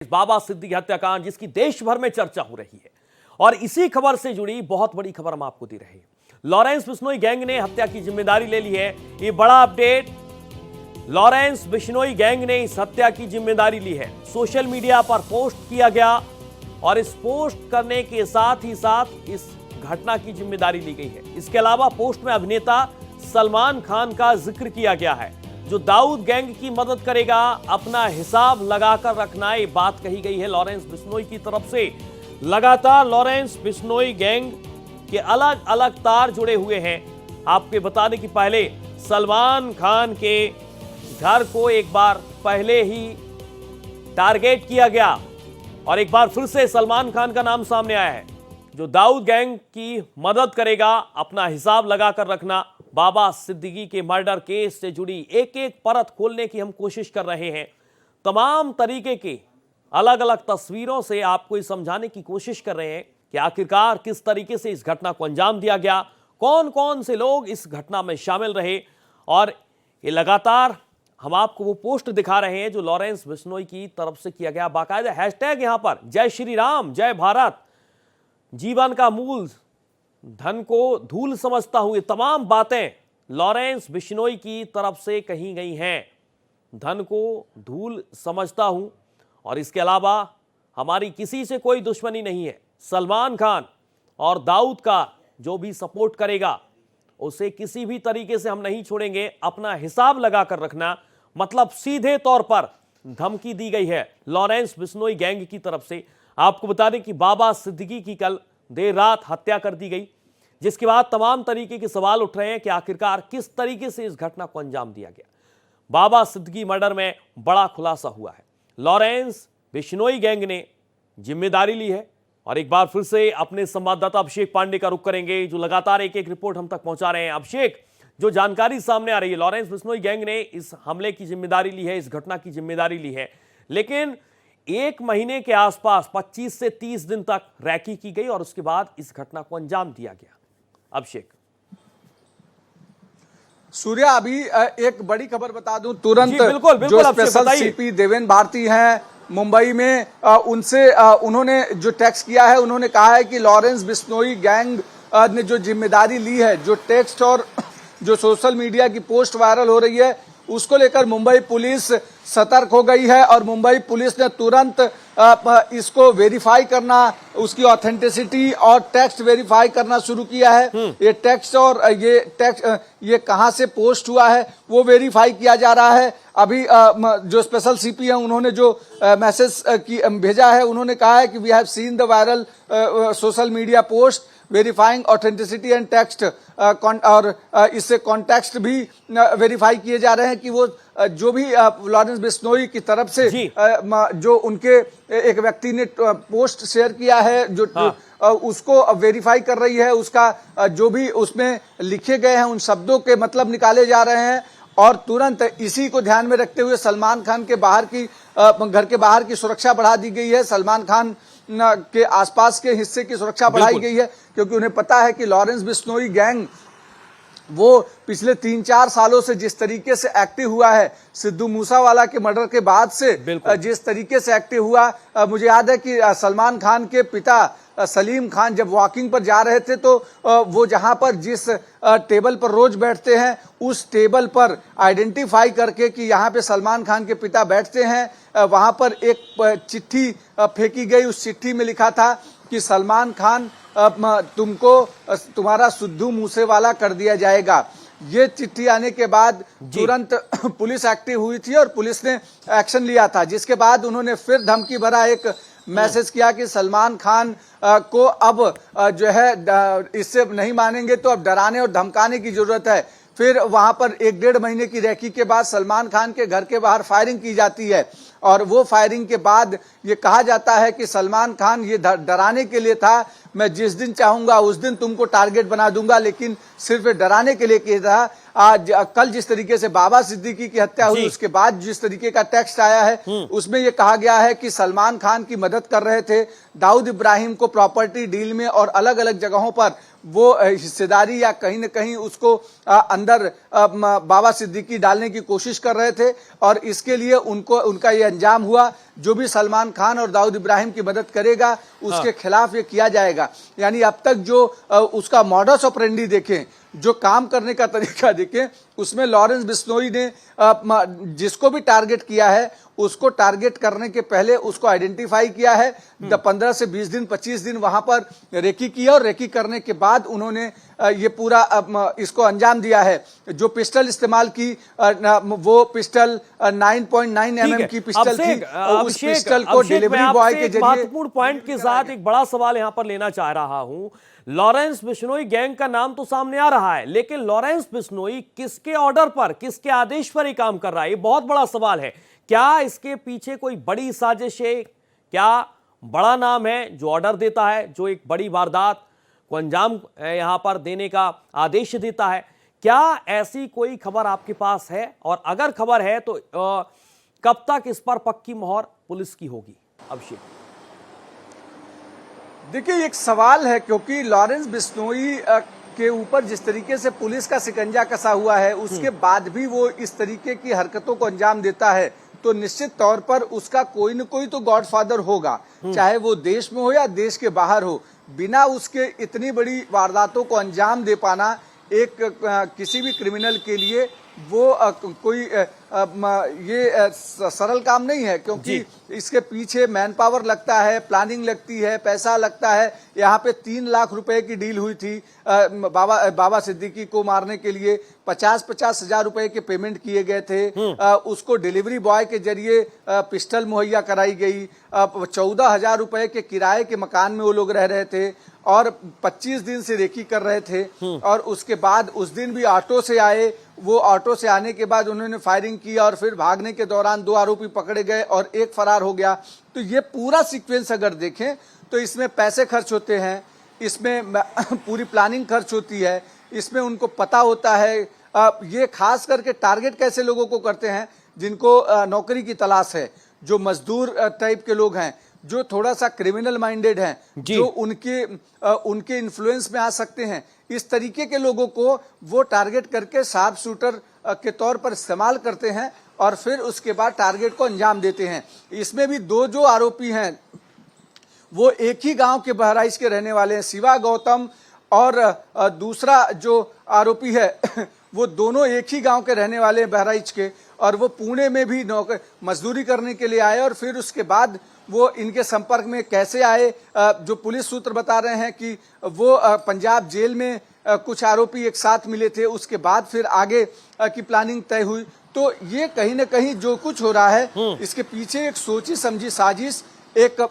बाबा सिद्दीकी हत्याकांड जिसकी देश भर में चर्चा हो रही है और इसी खबर से जुड़ी बहुत बड़ी खबर हम आपको दे रहे हैं। लॉरेंस बिश्नोई गैंग ने हत्या की जिम्मेदारी ले ली है। ये बड़ा अपडेट, लॉरेंस बिश्नोई गैंग ने इस हत्या की जिम्मेदारी ली है। सोशल मीडिया पर पोस्ट किया गया और इस पोस्ट करने के साथ ही साथ इस घटना की जिम्मेदारी ली गई है। इसके अलावा पोस्ट में अभिनेता सलमान खान का जिक्र किया गया है, जो दाऊद गैंग की मदद करेगा, अपना हिसाब लगाकर रखना, ये बात कही गई है लॉरेंस बिश्नोई की तरफ से। लगातार लॉरेंस बिश्नोई गैंग के अलग अलग तार जुड़े हुए हैं। आपके बताने की पहले सलमान खान के घर को एक बार पहले ही टारगेट किया गया और एक बार फिर से सलमान खान का नाम सामने आया है, जो दाऊद गैंग की मदद करेगा, अपना हिसाब लगाकर रखना। बाबा सिद्दीकी के मर्डर केस से जुड़ी एक एक परत खोलने की हम कोशिश कर रहे हैं। तमाम तरीके के अलग अलग तस्वीरों से आपको ये समझाने की कोशिश कर रहे हैं कि आखिरकार किस तरीके से इस घटना को अंजाम दिया गया, कौन कौन से लोग इस घटना में शामिल रहे। और ये लगातार हम आपको वो पोस्ट दिखा रहे हैं जो लॉरेंस बिश्नोई की तरफ से किया गया। बाकायदा हैशटैग यहां पर जय श्री राम, जय भारत, जीवन का मूल, धन को धूल समझता हूं, ये तमाम बातें लॉरेंस बिश्नोई की तरफ से कही गई हैं। धन को धूल समझता हूं और इसके अलावा हमारी किसी से कोई दुश्मनी नहीं है। सलमान खान और दाऊद का जो भी सपोर्ट करेगा उसे किसी भी तरीके से हम नहीं छोड़ेंगे, अपना हिसाब लगाकर रखना। मतलब सीधे तौर पर धमकी दी गई है लॉरेंस बिश्नोई गैंग की तरफ से। आपको बता दें कि बाबा सिद्दीकी की कल देर रात हत्या कर दी गई, जिसके बाद तमाम तरीके के सवाल उठ रहे हैं कि आखिरकार किस तरीके से इस घटना को अंजाम दिया गया। बाबा सिद्दीकी मर्डर में बड़ा खुलासा हुआ है। लॉरेंस बिश्नोई गैंग ने जिम्मेदारी ली है और एक बार फिर से अपने संवाददाता अभिषेक पांडे का रुख करेंगे, जो लगातार एक एक रिपोर्ट हम तक पहुंचा रहे हैं। अभिषेक, जो जानकारी सामने आ रही है, लॉरेंस बिश्नोई गैंग ने इस हमले की जिम्मेदारी ली है, इस घटना की जिम्मेदारी ली है, लेकिन एक महीने के आसपास 25 से 30 दिन तक रैकी की गई और उसके बाद इस घटना को अंजाम दिया गया। अभिषेक। सूर्या, अभी एक बड़ी खबर बता दूं तुरंत। बिल्कुल, जो स्पेशल सीपी देवेन भारती हैं मुंबई में, उनसे उन्होंने जो टेक्स्ट किया है, उन्होंने कहा है कि लॉरेंस बिश्नोई गैंग ने जो जिम्मेदारी ली है, जो टेक्स्ट और जो सोशल मीडिया की पोस्ट वायरल हो रही है, उसको लेकर मुंबई पुलिस सतर्क हो गई है और मुंबई पुलिस ने तुरंत इसको वेरीफाई करना, उसकी ऑथेंटिसिटी और टेक्स्ट वेरीफाई करना शुरू किया है। ये टेक्स्ट और ये कहां से पोस्ट हुआ है वो वेरीफाई किया जा रहा है। अभी जो स्पेशल सीपी है, उन्होंने जो मैसेज भेजा है, उन्होंने कहा है कि we have seen the viral social media post verifying authenticity and text, और इससे कॉन्टेक्स्ट भी वेरीफाई किए जा रहे हैं कि वो जो भी लॉरेंस बिश्नोई की तरफ से जो उनके एक व्यक्ति ने पोस्ट शेयर किया है, जो उसको वेरीफाई कर रही है, उसका जो भी उसमें लिखे गए हैं उन शब्दों के मतलब निकाले जा रहे हैं। और तुरंत इसी को ध्यान में रखते हुए सलमान खान के घर के बाहर की सुरक्षा बढ़ा दी गई है। सलमान खान के आसपास के हिस्से की सुरक्षा बढ़ाई गई है, क्योंकि उन्हें पता है कि लॉरेंस बिश्नोई गैंग वो पिछले 3-4 सालों से जिस तरीके से एक्टिव हुआ है, सिद्धू मूसावाला के मर्डर के बाद से जिस तरीके से एक्टिव हुआ, मुझे याद है कि सलमान खान के पिता सलीम खान जब वॉकिंग पर जा रहे थे तो वो जहां पर जिस टेबल पर रोज बैठते हैं, उस टेबल पर आइडेंटिफाई करके कि यहाँ पे सलमान खान के पिता बैठते हैं, वहां पर एक चिट्ठी फेंकी गई। उस चिट्ठी में लिखा था कि सलमान खान तुमको तुम्हारा सिद्धू मूसेवाला कर दिया जाएगा। ये चिट्ठी आने के बाद तुरंत पुलिस एक्टिव हुई थी और पुलिस ने एक्शन लिया था, जिसके बाद उन्होंने फिर धमकी भरा एक मैसेज किया कि सलमान खान को अब जो है इससे नहीं मानेंगे तो अब डराने और धमकाने की जरूरत है। फिर वहां पर 1-1.5 महीने की रैकी के बाद सलमान खान के घर के बाहर फायरिंग की जाती है और वो फायरिंग के बाद ये कहा जाता है कि सलमान खान ये डराने के लिए था, मैं जिस दिन चाहूंगा उस दिन तुमको टारगेट बना दूंगा, लेकिन सिर्फ डराने के लिए किया था। आज कल जिस तरीके से बाबा सिद्दीकी की हत्या हुई, उसके बाद जिस तरीके का टेक्स्ट आया है, उसमें यह कहा गया है कि सलमान खान की मदद कर रहे थे, दाऊद इब्राहिम को प्रॉपर्टी डील में और अलग अलग जगहों पर वो हिस्सेदारी या कहीं न कहीं उसको अंदर बाबा सिद्दीकी डालने की कोशिश कर रहे थे और इसके लिए उनका ये अंजाम हुआ। जो भी सलमान खान और दाऊद इब्राहिम की मदद करेगा उसके खिलाफ ये किया जाएगा। यानी अब तक जो उसका मॉडस ऑपरेंडी देखें, जो काम करने का तरीका देखें, उसमें लॉरेंस बिश्नोई ने जिसको भी टारगेट किया है उसको टारगेट करने के पहले उसको आइडेंटिफाई किया है। 15 से 20 दिन 25 दिन वहां पर रेकी किया और रेकी करने के बाद उन्होंने ये पूरा इसको अंजाम दिया है। जो पिस्टल इस्तेमाल की वो पिस्टल 9.9 mm की पिस्टल थी। उस पिस्टल को डिलीवरी बॉय के जरिए महत्वपूर्ण पॉइंट के साथ एक बड़ा सवाल यहां पर लेना चाह रहा हूं। लॉरेंस बिश्नोई गैंग का नाम तो सामने आ रहा है, लेकिन लॉरेंस बिश्नोई किसके ऑर्डर पर, किसके आदेश पर ये काम कर रहा है, ये बहुत बड़ा सवाल है। क्या इसके पीछे कोई बड़ी साजिश है? क्या बड़ा नाम है जो ऑर्डर देता है, जो एक बड़ी वारदात को अंजाम यहां पर देने का आदेश देता है? क्या ऐसी कोई खबर आपके पास है? और अगर खबर है तो कब तक इस पर पक्की मोहर पुलिस की होगी? अभिषेक, देखिए एक सवाल है, क्योंकि लॉरेंस बिश्नोई के ऊपर जिस तरीके से पुलिस का शिकंजा कसा हुआ है, उसके बाद भी वो इस तरीके की हरकतों को अंजाम देता है, तो निश्चित तौर पर उसका कोई न कोई तो गॉडफादर होगा, चाहे वो देश में हो या देश के बाहर हो। बिना उसके इतनी बड़ी वारदातों को अंजाम दे पाना एक किसी भी क्रिमिनल के लिए वो कोई ये सरल काम नहीं है, क्योंकि इसके पीछे मैन पावर लगता है, प्लानिंग लगती है, पैसा लगता है। यहाँ पे 3 लाख रुपए की डील हुई थी बाबा सिद्दीकी को मारने के लिए। 50-50 हजार रुपए के पेमेंट किए गए थे। उसको डिलीवरी बॉय के जरिए पिस्टल मुहैया कराई गई। 14,000 रुपए के किराए के मकान में वो लोग रह रहे थे और 25 दिन से रेकी कर रहे थे। और उसके बाद उस दिन भी ऑटो से आए। वो ऑटो से आने के बाद उन्होंने फायरिंग की और फिर भागने के दौरान 2 आरोपी पकड़े गए और एक फरार हो गया। तो ये पूरा सीक्वेंस अगर देखें तो इसमें पैसे खर्च होते हैं, इसमें पूरी प्लानिंग खर्च होती है, इसमें उनको पता होता है। ये खास करके टारगेट कैसे लोगों को करते हैं? जिनको नौकरी की तलाश है, जो मजदूर टाइप के लोग हैं, जो थोड़ा सा क्रिमिनल माइंडेड हैं, जो उनके इन्फ्लुएंस में आ सकते हैं, इस तरीके के लोगों को वो टारगेट करके शार्प शूटर के तौर पर इस्तेमाल करते हैं और फिर उसके बाद टारगेट को अंजाम देते हैं। इसमें भी 2 जो आरोपी हैं वो एक ही गांव के बहराइच के रहने वाले हैं, शिवा गौतम, और दूसरा जो आरोपी है वो दोनों एक ही गांव के रहने वाले हैं बहराइच के, और वो पुणे में भी मजदूरी करने के लिए आए। और फिर उसके बाद वो इनके संपर्क में कैसे आए, जो पुलिस सूत्र बता रहे हैं कि वो पंजाब जेल में कुछ आरोपी एक साथ मिले थे, उसके बाद फिर आगे की प्लानिंग तय हुई। तो ये कहीं ना कहीं जो कुछ हो रहा है इसके पीछे एक सोची समझी साजिश, एक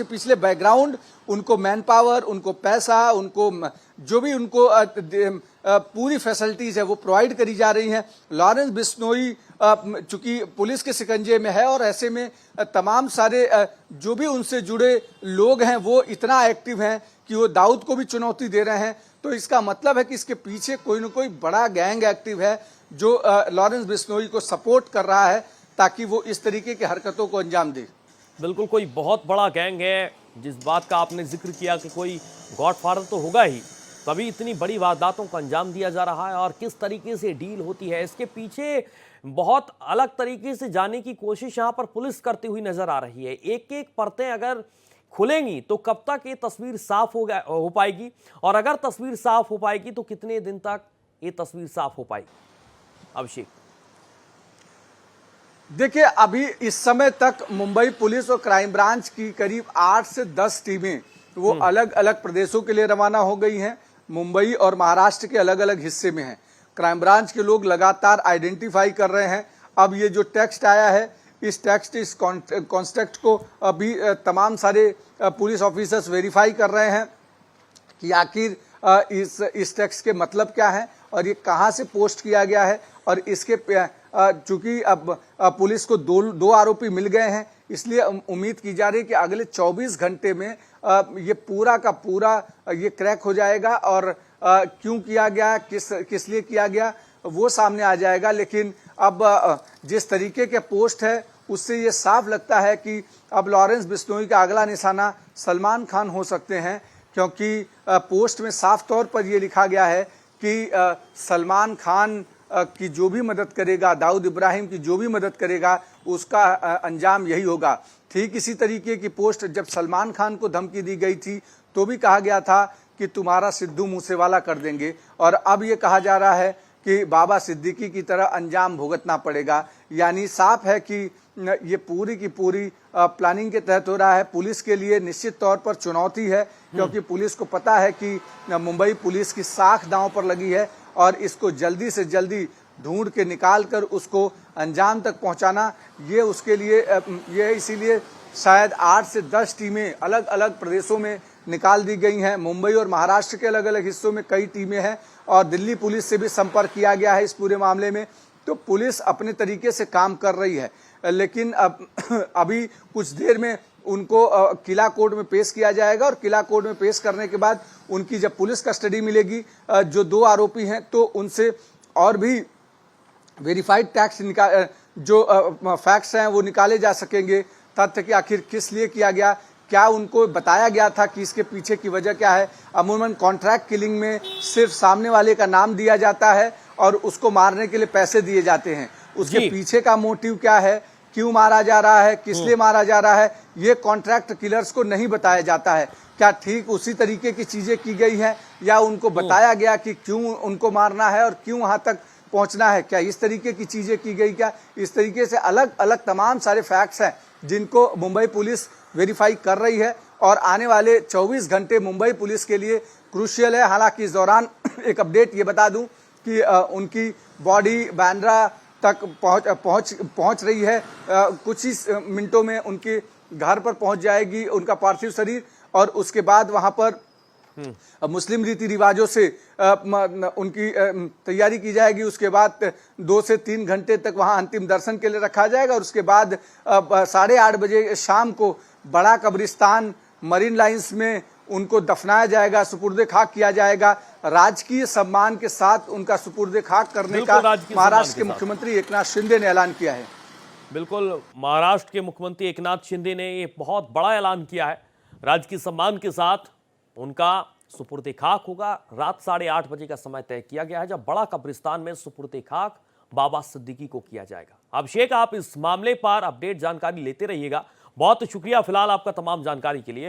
पिछले बैकग्राउंड, उनको मैन पावर, उनको पैसा, उनको जो भी उनको पूरी फैसिलिटीज है वो प्रोवाइड करी जा रही हैं। लॉरेंस बिश्नोई चूंकि पुलिस के शिकंजे में है और ऐसे में तमाम सारे जो भी उनसे जुड़े लोग हैं वो इतना एक्टिव हैं कि वो दाऊद को भी चुनौती दे रहे हैं। तो इसका मतलब है कि इसके पीछे कोई न कोई बड़ा गैंग एक्टिव है जो लॉरेंस बिश्नोई को सपोर्ट कर रहा है ताकि वो इस तरीके की हरकतों को अंजाम दे। बिल्कुल कोई बहुत बड़ा गैंग है, जिस बात का आपने जिक्र किया कि कोई गॉडफादर तो होगा ही, तभी इतनी बड़ी वारदातों को अंजाम दिया जा रहा है। और किस तरीके से डील होती है, इसके पीछे बहुत अलग तरीके से जाने की कोशिश यहाँ पर पुलिस करती हुई नजर आ रही है। एक एक परतें अगर खुलेंगी तो कब तक ये तस्वीर साफ हो पाएगी, और अगर तस्वीर साफ हो पाएगी तो कितने दिन तक ये तस्वीर साफ हो पाएगी? अभिषेक, देखिए अभी इस समय तक मुंबई पुलिस और क्राइम ब्रांच की करीब 8 से 10 टीमें वो अलग अलग प्रदेशों के लिए रवाना हो गई हैं। मुंबई और महाराष्ट्र के अलग अलग हिस्से में हैं। क्राइम ब्रांच के लोग लगातार आइडेंटिफाई कर रहे हैं। अब ये जो टेक्स्ट आया है, इस कॉन्टेक्स्ट को अभी तमाम सारे पुलिस ऑफिसर्स वेरीफाई कर रहे हैं कि आखिर इस टेक्स्ट के मतलब क्या है और ये कहाँ से पोस्ट किया गया है। और इसके चूंकि अब पुलिस को दो आरोपी मिल गए हैं, इसलिए उम्मीद की जा रही है कि अगले 24 घंटे में ये पूरा का पूरा ये क्रैक हो जाएगा और क्यों किया गया, किस लिए किया गया वो सामने आ जाएगा। लेकिन अब जिस तरीके के पोस्ट है उससे ये साफ लगता है कि अब लॉरेंस बिश्नोई का अगला निशाना सलमान खान हो सकते हैं, क्योंकि पोस्ट में साफ तौर पर ये लिखा गया है कि सलमान खान की जो भी मदद करेगा, दाऊद इब्राहिम की जो भी मदद करेगा, उसका अंजाम यही होगा। ठीक इसी तरीके की पोस्ट जब सलमान खान को धमकी दी गई थी तो भी कहा गया था कि तुम्हारा सिद्धू मूसेवाला कर देंगे, और अब ये कहा जा रहा है कि बाबा सिद्दीकी की तरह अंजाम भुगतना पड़ेगा। यानी साफ है कि ये पूरी की पूरी प्लानिंग के तहत हो रहा है। पुलिस के लिए निश्चित तौर पर चुनौती है, क्योंकि पुलिस को पता है कि मुंबई पुलिस की साख दांव पर लगी है और इसको जल्दी से जल्दी ढूंढ के निकाल कर उसको अंजाम तक पहुंचाना, ये उसके लिए ये इसीलिए शायद 8 से 10 टीमें अलग अलग प्रदेशों में निकाल दी गई हैं। मुंबई और महाराष्ट्र के अलग अलग हिस्सों में कई टीमें हैं और दिल्ली पुलिस से भी संपर्क किया गया है इस पूरे मामले में। तो पुलिस अपने तरीके से काम कर रही है, लेकिन अभी कुछ देर में उनको किला कोर्ट में पेश किया जाएगा और किला कोर्ट में पेश करने के बाद उनकी जब पुलिस कस्टडी मिलेगी, जो 2 आरोपी हैं, तो उनसे और भी वेरीफाइड टैक्स जो फैक्ट्स हैं वो निकाले जा सकेंगे। तथ्य कि आखिर किस लिए किया गया, क्या उनको बताया गया था कि इसके पीछे की वजह क्या है। अमूमन कॉन्ट्रैक्ट किलिंग में सिर्फ सामने वाले का नाम दिया जाता है और उसको मारने के लिए पैसे दिए जाते हैं। उसके पीछे का मोटिव क्या है, क्यों मारा जा रहा है, किस लिए मारा जा रहा है, ये कॉन्ट्रैक्ट किलर्स को नहीं बताया जाता है। क्या ठीक उसी तरीके की चीजें की गई हैं, या उनको बताया गया कि क्यों उनको मारना है और क्यों वहां तक पहुंचना है, क्या इस तरीके की चीजें की गई, क्या इस तरीके से अलग अलग तमाम सारे फैक्ट्स हैं जिनको मुंबई पुलिस वेरीफाई कर रही है। और आने वाले 24 घंटे मुंबई पुलिस के लिए क्रूशियल है। हालांकि इस दौरान एक अपडेट ये बता दूं कि उनकी बॉडी बांद्रा तक पहुंच रही है। कुछ ही मिनटों में उनके घर पर पहुंच जाएगी उनका पार्थिव शरीर, और उसके बाद वहां पर मुस्लिम रीति रिवाजों से उनकी तैयारी की जाएगी। उसके बाद 2 से 3 घंटे तक वहां अंतिम दर्शन के लिए रखा जाएगा और उसके बाद 8:30 बजे शाम को बड़ा कब्रिस्तान मरीन लाइंस में उनको दफनाया जाएगा, सुपुर्दे खाक किया जाएगा। राजकीय सम्मान के साथ उनका सुपुर्दे खाक करने का महाराष्ट्र के मुख्यमंत्री एकनाथ शिंदे ने ऐलान किया है। बिल्कुल, महाराष्ट्र के मुख्यमंत्री एकनाथ शिंदे ने ये बहुत बड़ा ऐलान किया है। राजकीय सम्मान के साथ उनका सुपुर्दे खाक होगा। रात 8:30 बजे का समय तय किया गया है जब बड़ा कब्रिस्तान में सुपुर्दे खाक बाबा सिद्दीकी को किया जाएगा। अभिषेक, आप इस मामले पर अपडेट जानकारी लेते रहिएगा। बहुत शुक्रिया फिलहाल आपका तमाम जानकारी के लिए।